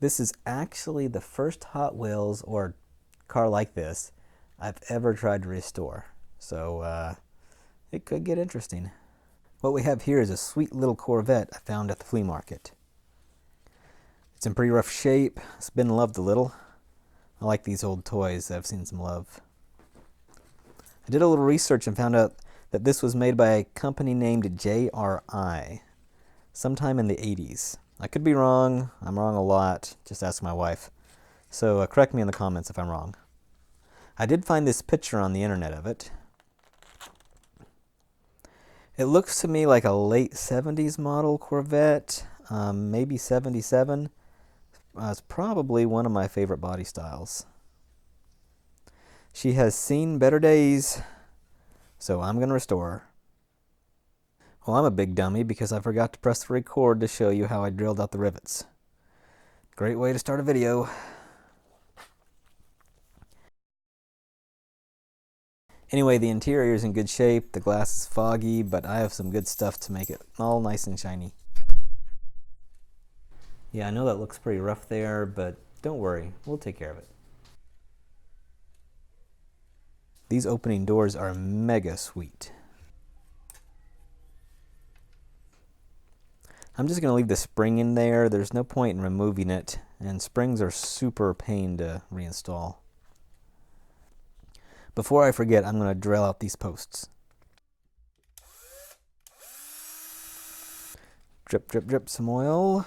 This is actually the first Hot Wheels or car like this I've ever tried to restore. So it could get interesting. What we have here is a sweet little Corvette I found at the flea market. It's in pretty rough shape. It's been loved a little. I like these old toys that I've seen some love. I did a little research and found out that this was made by a company named JRI sometime in the 80s. I could be wrong. I'm wrong a lot. Just ask my wife. So correct me in the comments if I'm wrong. I did find this picture on the internet of it. It looks to me like a late 70s model Corvette, maybe 77. It's probably one of my favorite body styles. She has seen better days, so I'm going to restore her. Well, I'm a big dummy because I forgot to press the record to show you how I drilled out the rivets. Great way to start a video. Anyway, the interior is in good shape. The glass is foggy, but I have some good stuff to make it all nice and shiny. Yeah, I know that looks pretty rough there, but don't worry, we'll take care of it. These opening doors are mega sweet. I'm just going to leave the spring in there. There's no point in removing it, and springs are super pain to reinstall. Before I forget, I'm going to drill out these posts. Drip, drip, drip some oil.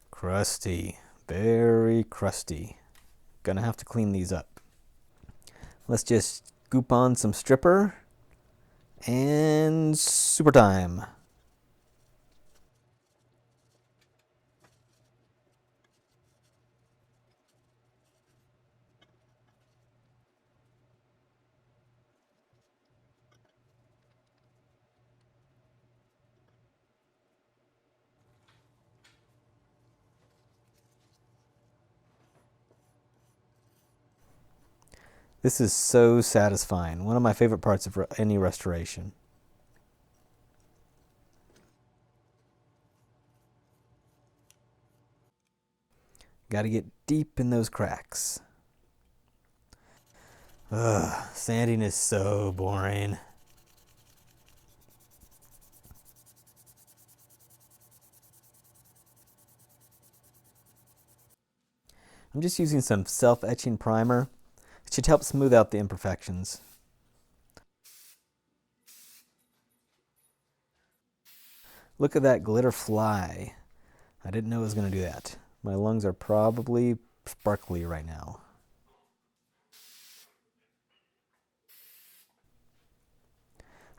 Crusty, very crusty. Gonna have to clean these up. Let's just goop on some stripper and super time. This is so satisfying. One of my favorite parts of any restoration. Got to get deep in those cracks. Ugh, sanding is so boring. I'm just using some self-etching primer. It should help smooth out the imperfections. Look at that glitter fly. I didn't know it was going to do that. My lungs are probably sparkly right now.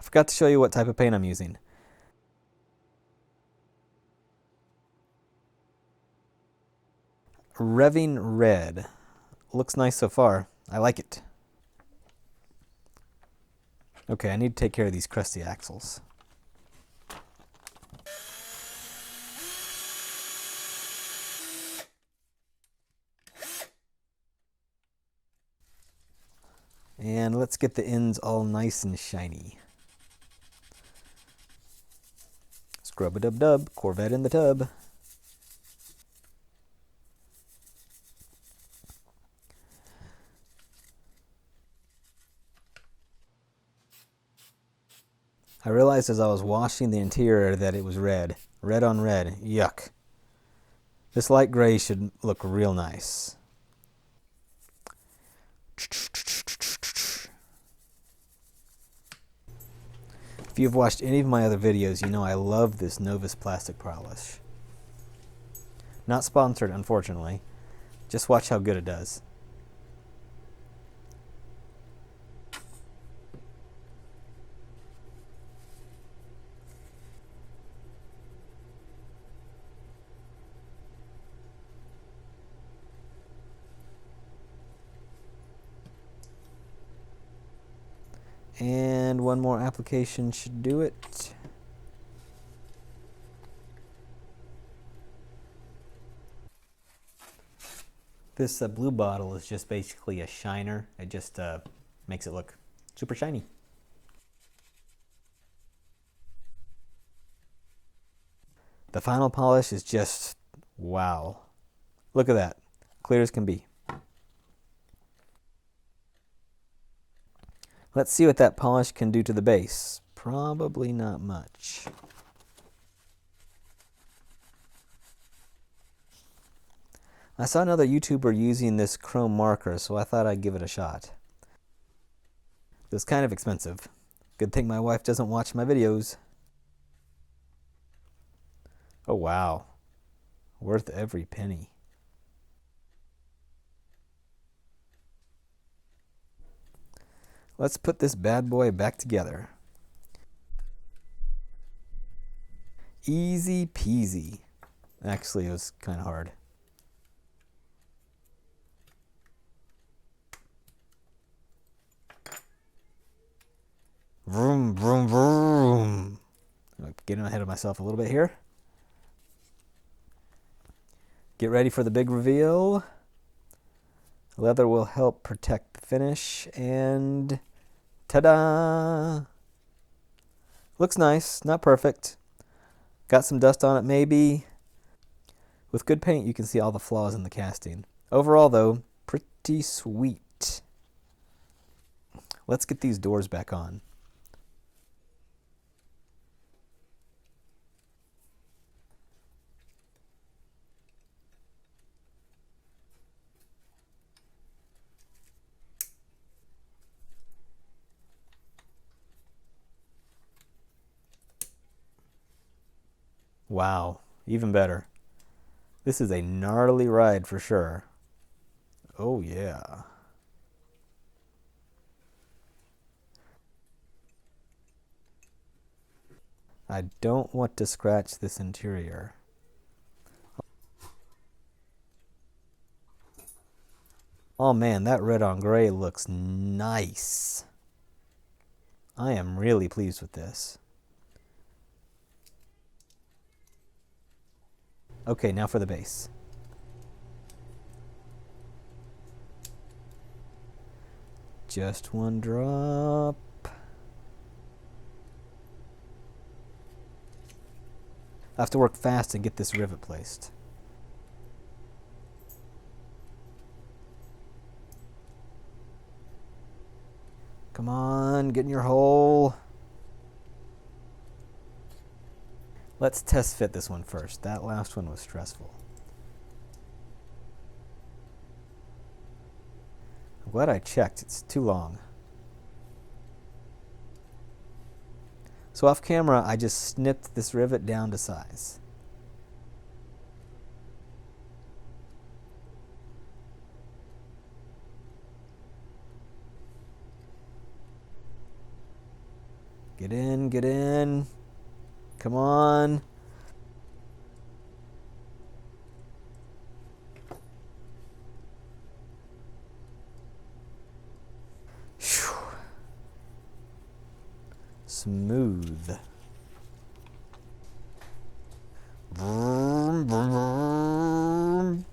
I forgot to show you what type of paint I'm using. Revving Red. Looks nice so far. I like it. Okay, I need to take care of these crusty axles. And let's get the ends all nice and shiny. Scrub-a-dub-dub, Corvette in the tub. I realized as I was washing the interior that it was red. Red on red. Yuck. This light gray should look real nice. If you've watched any of my other videos, you know I love this Novus plastic polish. Not sponsored, unfortunately. Just watch how good it does. And one more application should do it. This blue bottle is just basically a shiner. It just makes it look super shiny. The final polish is just wow. Look at that. Clear as can be. Let's see what that polish can do to the base. Probably not much. I saw another YouTuber using this chrome marker, so I thought I'd give it a shot. It was kind of expensive. Good thing my wife doesn't watch my videos. Oh wow. Worth every penny. Let's put this bad boy back together. Easy peasy. Actually, it was kind of hard. Vroom, vroom, vroom. I'm getting ahead of myself a little bit here. Get ready for the big reveal. Leather will help protect the finish, and ta-da! Looks nice, not perfect. Got some dust on it maybe. With good paint you can see all the flaws in the casting. Overall though, pretty sweet. Let's get these doors back on. Wow, even better. This is a gnarly ride for sure. Oh yeah. I don't want to scratch this interior. Oh man, that red on gray looks nice. I am really pleased with this. Okay, now for the base. Just one drop. I have to work fast and get this rivet placed. Come on, get in your hole. Let's test fit this one first. That last one was stressful. I'm glad I checked. It's too long. So off camera, I just snipped this rivet down to size. Get in, get in. Come on. Whew. Smooth. Vroom, vroom, vroom.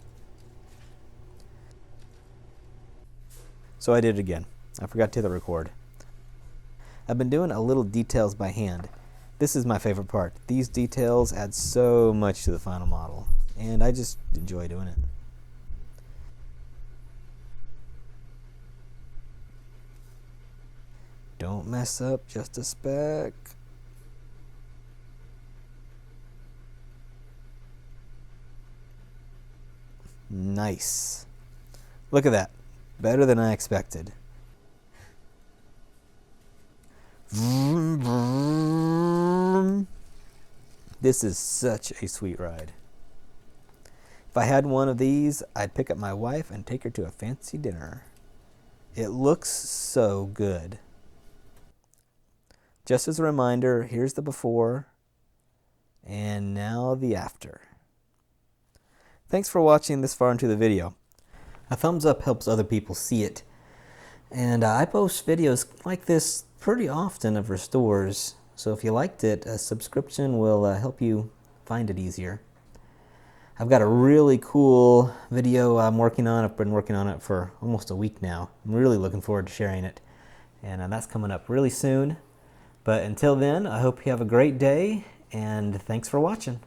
So I did it again. I forgot to hit the record. I've been doing a little details by hand. This is my favorite part. These details add so much to the final model, and I just enjoy doing it. Don't mess up just a speck. Nice. Look at that. Better than I expected. Vroom, vroom. This is such a sweet ride. If I had one of these, I'd pick up my wife and take her to a fancy dinner. It looks so good. Just as a reminder, here's the before, and now the after. Thanks for watching this far into the video. A thumbs up helps other people see it. And I post videos like this pretty often of restores, so if you liked it, a subscription will help you find it easier. I've got a really cool video I'm working on. I've been working on it for almost a week now. I'm really looking forward to sharing it. And that's coming up really soon. But until then, I hope you have a great day, and thanks for watching.